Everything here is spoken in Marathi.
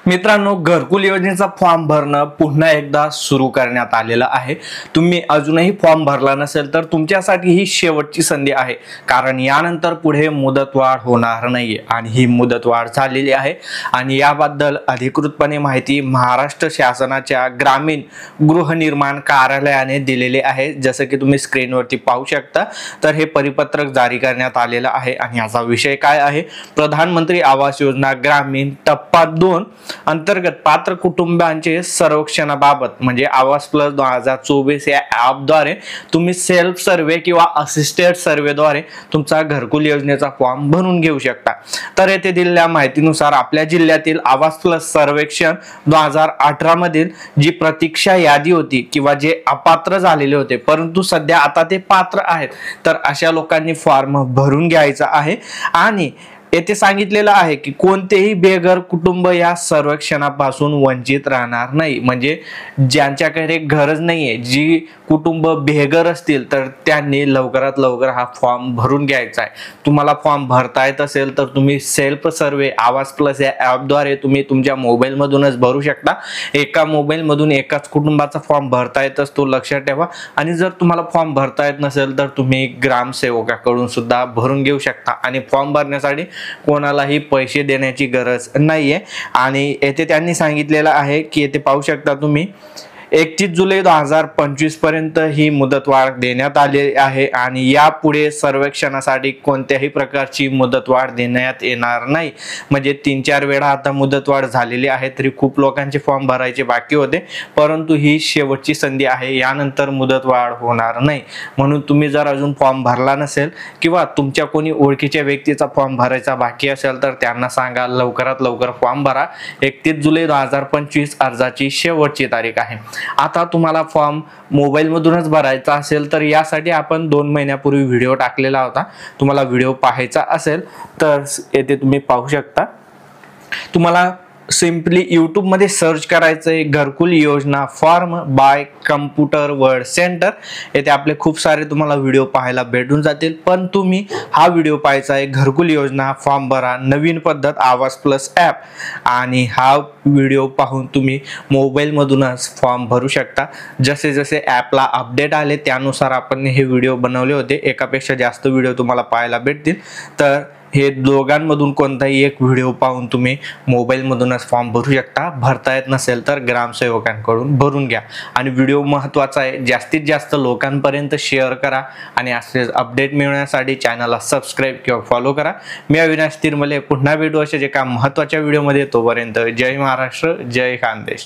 मित्रांनो, घरकुल योजनेचा फॉर्म भरणं पुन्हा एकदा सुरू करण्यात आलेलं आहे। तुम्ही अजूनही फॉर्म भरला नसेल तर तुमच्यासाठी ही शेवटची संधी आहे, कारण यानंतर पुढे मुदतवाढ होणार नाहीये आणि ही मुदतवाढ झालेली आहे। आणि याबद्दल अधिकृतपणे माहिती महाराष्ट्र शासनाच्या ग्रामीण गृहनिर्माण कार्यालयाने दिलेली आहे। जसं की तुम्ही स्क्रीनवरती पाहू शकता, तर हे परिपत्रक जारी करण्यात आलेलं आहे आणि याचा विषय काय आहे? प्रधानमंत्री आवास योजना ग्रामीण टप्पा 2 अंतर्गत पात्र कुटुंबांचे सर्वेक्षणाबाबत म्हणजे आवास प्लस 2024 या ॲपद्वारे तुम्ही सेल्फ सर्वे किंवा असिस्टेड सर्वेद्वारे तुमचा घरकुल योजनेचा फॉर्म भरून घेऊ शकता। तर येथे दिलेल्या माहितीनुसार आपल्या जिल्ह्यातील आवास प्लस सर्वेक्षण 2018 मधील जी प्रतीक्षा यादी होती किंवा जे अपात्र झालेले होते परंतु सध्या आता ते पात्र आहेत, तर अशा लोकांनी फॉर्म भरून घ्यायचा आहे। आणि येथे सांगितलेलं आहे की कोणतेही बेघर कुटुंब या सर्वेक्षणापासून वंचित राहणार नाही। म्हणजे ज्यांच्याकडे गरज नाहीये, जी कुटुंब बेघर असतील तर त्यांनी लवकरात लवकर हा फॉर्म भरून घ्यायचा आहे। तुम्हाला फॉर्म भरता येत असेल तर तुम्ही सेल्फ सर्वे आवास प्लस या ॲपद्वारे तुम्ही तुमच्या मोबाईल मधूनच भरू शकता। एका मोबाईल मधून एकाच कुटुंबाचा फॉर्म भरता येत असतो, लक्षात ठेवा। आणि जर तुम्हाला फॉर्म भरता येत नसेल तर तुम्ही ग्रामसेवकाकडून सुद्धा भरून घेऊ शकता आणि फॉर्म भरण्यासाठी कोणालाही पैसे देण्याची गरज नाहीये। आणि येथे त्यांनी सांगितलेलं आहे की येथे पाहू शकता तुम्ही 31 जुलै 2025 पर्यंत ही मुदतवाढ देण्यात आली आहे आणि यापुढे सर्वेक्षणासाठी कोणत्याही प्रकारची मुदतवाढ देण्यात येणार नाही। म्हणजे 3-4 वेळा आता मुदतवाढ झालेली आहे, तरी खूप लोकांचे फॉर्म भरायचे बाकी होते, परंतु ही शेवटची संधी आहे, यानंतर मुदतवाढ होणार नाही। म्हणून तुम्ही जर अजून फॉर्म भरला नसेल किंवा तुमच्या कोणी ओळखीच्या व्यक्तीचा फॉर्म भरायचा बाकी असेल तर त्यांना सांगा लवकरात लवकर फॉर्म भरा। 31 जुलै 2025 अर्जाची शेवटची तारीख आहे। आता तुम्हाला फॉर्म मोबाईल मधूनच भरायचा असेल तर यासाठी आपण 2 महिन्यापूर्वी व्हिडिओ टाकलेला होता। तुम्हाला व्हिडिओ पाहायचा असेल तर येथे तुम्ही पाहू शकता। तुम्हाला सिंपली YouTube मध्ये सर्च करायचं आहे घरकुल योजना form by computer world centre. येथे आपले खूप सारे तुम्हाला व्हिडिओ पाहायला भेटून जातील, पण तुम्ही हा व्हिडिओ पाहायचा आहे घरकुल योजना फॉर्म भरा नवीन पद्धत आवास प्लस ॲप। आणि हा व्हिडिओ पाहून तुम्ही मोबाईल मधूनच फॉर्म भरू शकता। जसे जसे ॲपला अपडेट आले त्यानुसार आपण हे व्हिडिओ बनवले होते, एकापेक्षा जास्त व्हिडिओ तुम्हाला पाहायला भेटतील। तर हे दोघांमधून कोणताही एक व्हिडिओ पाहून तुम्ही मोबाईल मधूनच फॉर्म भरू शकता। भरता येत नसेल तर ग्रामसेवकांकडून भरून घ्या। आणि व्हिडिओ महत्त्वाचा आहे, जास्तीत जास्त लोकांपर्यंत शेअर करा आणि असेच अपडेट मिळवण्यासाठी चॅनलला सबस्क्राईब किंवा फॉलो करा। मी अविनाश तिरमले पुन्हा भेटू अशाच एका महत्त्वाच्या व्हिडिओमध्ये। तोपर्यंत जय महाराष्ट्र, जय खानदेश।